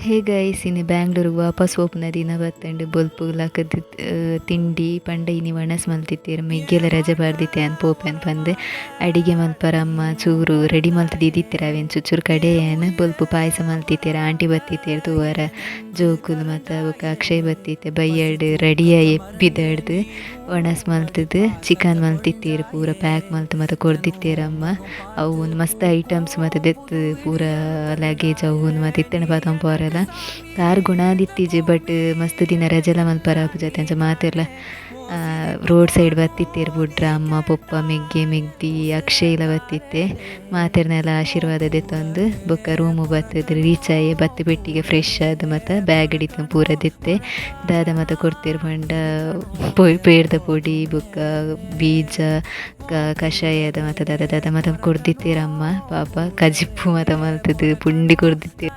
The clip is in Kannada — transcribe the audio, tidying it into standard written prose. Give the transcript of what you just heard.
ಹೇ ಗೈಸ್ ಇನ್ನು ಬ್ಯಾಂಗ್ಳೂರಿಗೆ ವಾಪಸ್ ಪೋಪುನ ದಿನ ಬತ್ತಂಡು ಬೊಲ್ಪು ಲಕದ್ ತಿಂಡಿ ಪಂಡ ಇನಿ ವಣಸ್ ಮಲ್ತಿತ್ತೆರ್ ಮೆಗ್ಗೆಲ ರಜೆ ಬರ್ದಿತ್ತೆ ಅನ್ ಪೋಪೆನ್ ಪಂದ್ ಅಡಿಗೆ ಮಲ್ಪರ ಅಮ್ಮ ಚೂರು ರೆಡಿ ಮಲ್ತದು ಇದ್ದಿತ್ತೆರ್ ಅವೆನ್ ಚೂರು ಕಡೆಯನ್ ಬೊಲ್ಪು ಪಾಯಸ ಮಲ್ತಿತ್ತೆರ್ ಆಂಟಿ ಬತ್ತಿತ್ತೆರ್ ತೂವರ ಜೋಕುಲು ಮತ್ತು ಬೊಕ ಅಕ್ಷಯ್ ಬತ್ತಿತ್ತೆ ಬಯ್ಯಡ್ ರೆಡಿಯ ಎಪ್ಪಿದಡ್ದು ವಣಸ್ ಮಲ್ತದು ಚಿಕನ್ ಮಲ್ತಿತ್ತೆರ್ ಪೂರ ಪ್ಯಾಕ್ ಮಲ್ತ್ ಮತ್ತು ಕೊರ್ದಿತ್ತೆರ್ ಅಮ್ಮ ಅವು ಮಸ್ತ್ ಐಟಮ್ಸ್ ಮತ್ತು ದೆತ್ ಪೂರ ಲಗೇಜ್ ಅವು ಮತ್ತು ಇತ್ತಂಡ ಪಾತೊಂದು ಪೋರೆಲ ಕಾರ್ ಗುಣಾದಿತ್ತಿಜಿ ಬಟ್ ಮಸ್ತ್ ದಿನ ರಜೆಲ ಮಲ್ಪರ ಆಪುಜತೆ ಅಂಚ ಮಾತೆರ್ಲ ರೋಡ್ ಸೈಡ್ ಬತ್ತಿತ್ತೆರ್ ಬುಡ್ರ ಅಮ್ಮ ಪೊಪ್ಪ ಮೆಗ್ದಿ ಅಕ್ಷಯ್ಲ ಬತ್ತಿತ್ತೆ ಮಾತೆರ್ನೆಲ್ಲ ಆಶೀರ್ವಾದ ದೆತ್ತೊಂದು ಬೊಕ್ಕ ರೂಮು ಬತ್ತದ ರೀಚ್ ಆಯೆ ಬತ್ತು ಪೆಟ್ಟಿಗೆ ಫ್ರೆಶ್ ಆದ್ ಮತ್ತು ಬ್ಯಾಗ್ ಹಿಡಿತು ಪೂರ ದೆತ್ತೆ ದಾದ ಮತ್ತು ಕೊಡ್ತೆರ್ ಪಂಡ ಪೇರ್ದ ಪೊಡಿ ಬೊಕ್ಕ ಬೀಜ ಕಷಾಯದ ಮತ್ತು ದಾದ ಮತ್ತು ಕೊಡ್ದಿತ್ತೆರ್ ಅಮ್ಮ ಪಾಪ ಕಜಿಪ್ಪು ಮತ್ತು ಮಲ್ತದು ಪುಂಡಿ ಕೊಡ್ದಿತ್ತೆರ್.